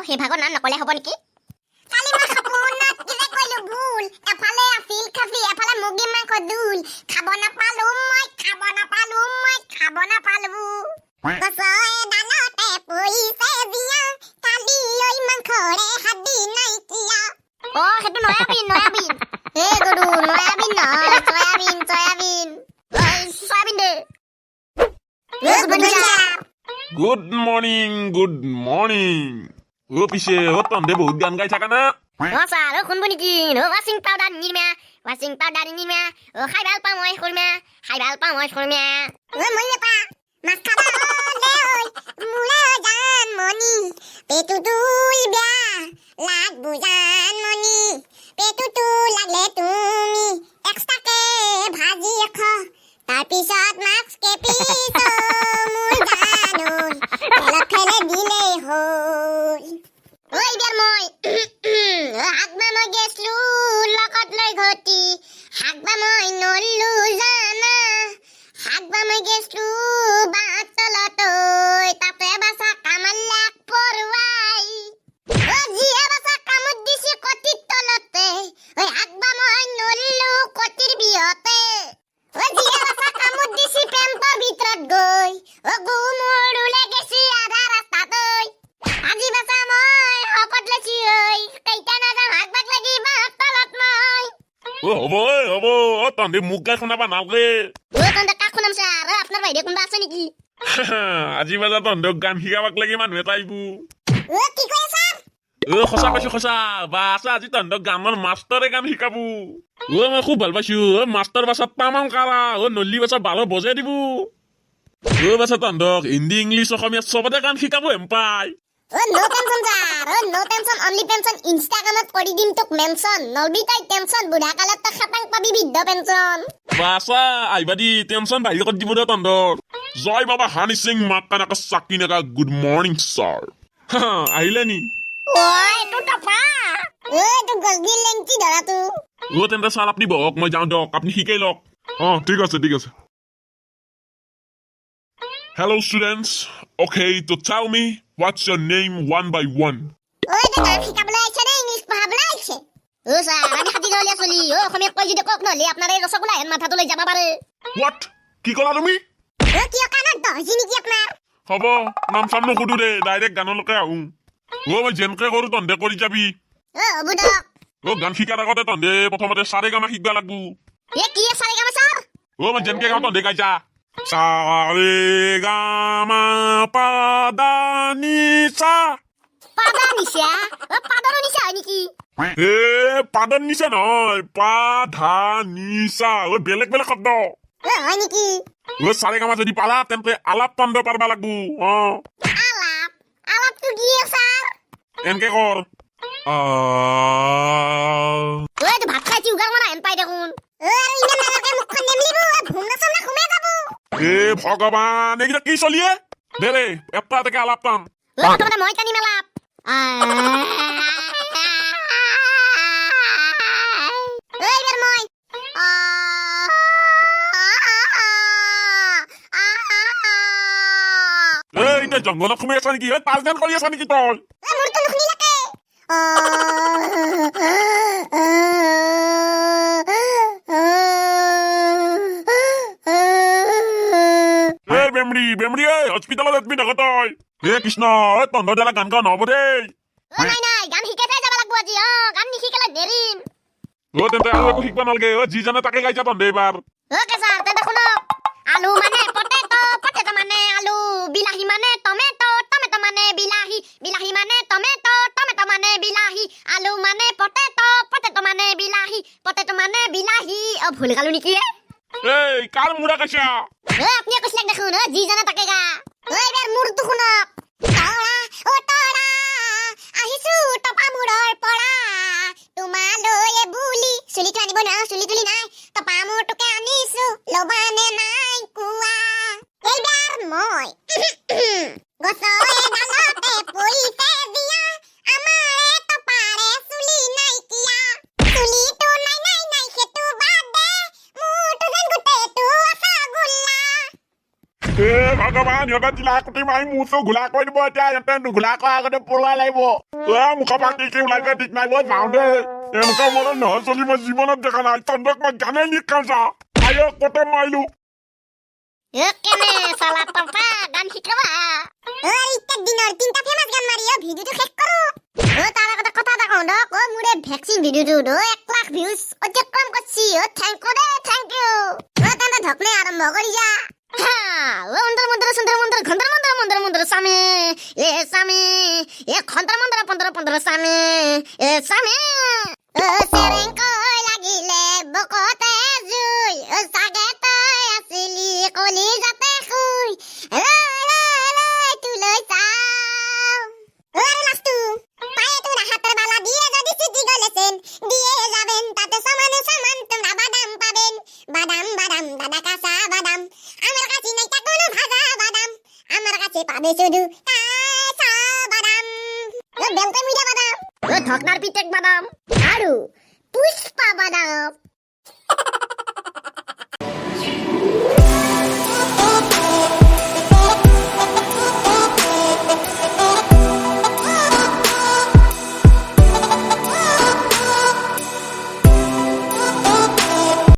সেই ভাগৰ নাম নকলে হ'ব নেকি? কালি মই সপোনত কিবা কইলো ভুল, এফালে আছিল খাচি এফালে মুগী মাংস দুল, খাব নাপালো মই গছৰে ডালতে পৰিছে বিয়া, কালি লৈ মাংসৰে হাদি নাইকিয়া। সেইটো নয়াবিন হে গৰু নয়াবিন নহয় চয়াবিন দে। গুড মৰ্নিং পিছে তহঁতে বহুত গান গাই থাকা না? ছাৰ শুনব নেকি? ৱাশ্বিং পাউডাৰ নিৰ্মা খাই ভাল পাওঁ মই খুৰমা মই নেপা মাছ খাবা হ'লে ঐ মোৰে জান মনি, পেটুটো বেয়া লাগবো জান মনি, পেটুটো লাগলে তুমি এক্সট্ৰাকে ভাজি ৰাখ, তাৰপিছত মাছ কেপিছ মোৰ জান তেলত ফেলে দিলেই হ'ল। ঐ বিয়াৰ মই আগবা মই গেছলো লগত লৈ ঘটি, আগবা মই নল্লো জানা, আগবা মই গেছলো বাঁহ তলতৈ, তাতে বাচা কামাল্লাক পৰৱাই, যিয়ে বাচা কামত দিছি কটিৰ তলতে, আগবা মই নল্লো কটিৰ বিহতে, যিয়ে বাচা কামত দিছি পেণ্টৰ ভিতৰত গৈ, গু মোৰ ওলাই গেছি আধা ৰাস্তাতৈ, আজি বাচা মই শকত লৈছি কেইটা নাযাম আগবাক লাগি বাঁহ তলত মই। হ'ব তহঁতে মোক গাই শুনাবা নালগে। তহঁতে কাক শুনাম ছাৰ? আপোনাৰ বাহিৰে কোনোবা আছে নেকি? আজি বাজা তহঁতক গান শিকাবাক লাগি মানুহ এটা আহিব। কি কয় ছাৰ? সঁচা পাইছো সঁচা বাছা, আজি তহঁতক গানৰ মাষ্টৰে গান শিকাব। মই খুব ভাল পাইছো। মাষ্টৰ বাছা তামাম কাৰা, নল্লি বাছা ভালো বজাই দিব। বাছা তহঁতক হিন্দী ইংলিছ অসমীয়া চবতে গান শিকাব হেম পাই। নো টেনশন ছাৰ, নো টেনশন অনলি পেনশন। ইনষ্টাগ্ৰামত কৰি দিম তোক মেনশন, নলবি তাই টেনশন, বুঢ়া কালত তই খাটাং পাবি বৃদ্ধ পেনশন। বাছা আহিবা দি টেনশন বাহিৰ কৰি দিব দে তহঁতৰ। জয় বাবা Honey Singh মাকানাকা চাকিনাকা good morning sir. আহিলে নি? এইটো টপা এইটো গছবিল লেংচি ধৰাটো। তেন্তে ছাৰ আপুনি বহক, মই যাওঁ দিয়ক, আপুনি শিকাই লওক। ঠিক আছে। Hello students, okay, to tell me what's your name one by one. এইটো গান শিকাবলৈ আহিছে নে ইংলিছ পঢ়াবলৈ আহিছে? ছাৰ আমি খাতি গাঁৱলীয়া চলি, অসমীয়াত কৈ যদি কওক, নহ'লে আপোনাৰ এই ৰসগোল্লা হেন মাথাটো লৈ যাব পাৰে। What? কি ক'লা তুমি? কিয় কাণত দহজি নেকি আপোনাৰ? হ'ব নাম চাম নুসুধো দে, ডাইৰেক্ট গানলৈকে আহোঁ। মই যেনকে কৰো তহঁতে কৰি যাবি। হ'ব দিয়ক। গান শিকাৰ আগতে তহঁতে প্ৰথমতে চাৰে গামা শিকবা লাগবো। কি চাৰে গামা ছাৰ? মই যেনকে গাওঁ তহঁতে গাই যা। চাৰে গামা পাদা নিচা। পাদা নিচা? পাদৰ নিচা হয় নেকি? পাদৰ নিচা নহয়, পাধা নিচা। বেলেগ শব্দ হয় নেকি? চাৰে গামা যদি পালা তেন্তে আলাপ তন্দ পাৰবা লাগবো। আলাপটো কি ছাৰ? এনকে কৰ। ভাত খাই উগাৰ মাৰা হেন পাই দেখোন। ভগৱান এইকেইটা কি চলিয়ে দে ৰে, এটা এটাকে আলাপ পাম। মই টানি মেলাপ এতিয়া জংঘলত সোমাই আছা নেকি? তাল গান কৰি আছা নেকি তই? বেমৰি হস্পিটালত এডমিট হ'ব তই। কৃষ্ণ তহঁতৰ দ্বাৰা গান গান নহ'ব দেই। গান শিকাই যাব লাগিব আজি। গান নিশিকালে নেৰিম। তেন্তে আৰু একো শিকবা নালাগে, যি জানে তাকে গাইছা তহঁতে এইবাৰ। আলু মানে পটেটো, পটেটো মানে আলু, বিলাহী মানে টমেটো, টমেটো মানে বিলাহী, বিলাহী মানে টমেটো, টমেটো মানে বিলাহী, আলু মানে পটেটো, পটেটো মানে বিলাহী, পটেটো মানে বিলাহী। ভুল গালো নেকি? কাৰ মুৰা কৈছা? আপুনি কৈছিলে দেখোন, যি জানে তাকে গা। এইবাৰ মোৰটো শুনক। তৰা আহিছো টপা মূৰৰ পৰা, তোমালৈ বুলি চুলিটো আনিব নোৱাৰো, চুলি তুলি নাই, টপা মূৰটোকে আনিছো, ল'বা নে নাই কোৱা। এইবাৰ মই গছৰে ডালতে পৰিছে বিয়া, আমাৰে টপাৰে চুলি নাইকিয়া, চুলিটো নাই সেইটো বাদে, মোৰটো যেন গোটেইটো ৰসগোল্লা। ভগৱান সিহঁতে জিলা কুটি মাৰি মুচো ঘোলা কৰি দিব এতিয়া সিহঁতে নুঘোলা কৰা আগতে পৰুৱাই লাগিব মুখৰ পৰা কি ওলাইছে ঠিক নাই যাওঁ দেই এনেকুৱা মনত নহয় চলি মই জীৱনত দেখা নাই চন্দ্ৰক মই গানে নিশাইছা আয়ো কতে মাৰিলো কেনে চালা পাপা গান শিকাবা ইত্যাক দিনৰ তিনটা ফেমাস গান মাৰি ভিডিঅ'টো শেষ কৰো তাৰ আগতে কথা এটা কওঁ দক মোৰ ভেকচিন ভিডিঅ'টো 1 লাখ ভিউজ অতিক্ৰম কৰিছি থেংক ইউ দে থেংক ইউ তেন্তে ধকনে আৰম্ভ কৰি যা মন্দিৰ মন্দিৰ সুন্দৰ মন্দিৰ ঘন্টাৰ মন্দিৰ মন্দিৰ মন্দিৰ স্বামী স্বামী ঘন্টাৰ মন্দিৰ 15 স্বামী স্বামী চেৰেং কৈ লাগিলে বকতে জুই চাগে তই আছিলি কলি যাতে শুই তুলৈ চাও লাষ্টু পায়ে তোরা হাতের বালা দিয়ে যদি সিটি গলেছেন দিয়ে যাবেন তাতে সমানে সমান তোমরা বাদাম পাবেন বাদাম বাদাম দাদা কাঁচা বাদাম আমার কাছে নাই তা কোনো ভাজা বাদাম আমার কাছে পাবে শুধু কাঁচা বাদাম বেলতে মিঠা বাদাম ধকনার পিঠেক বাদাম আরু পুষ্পা বাদাম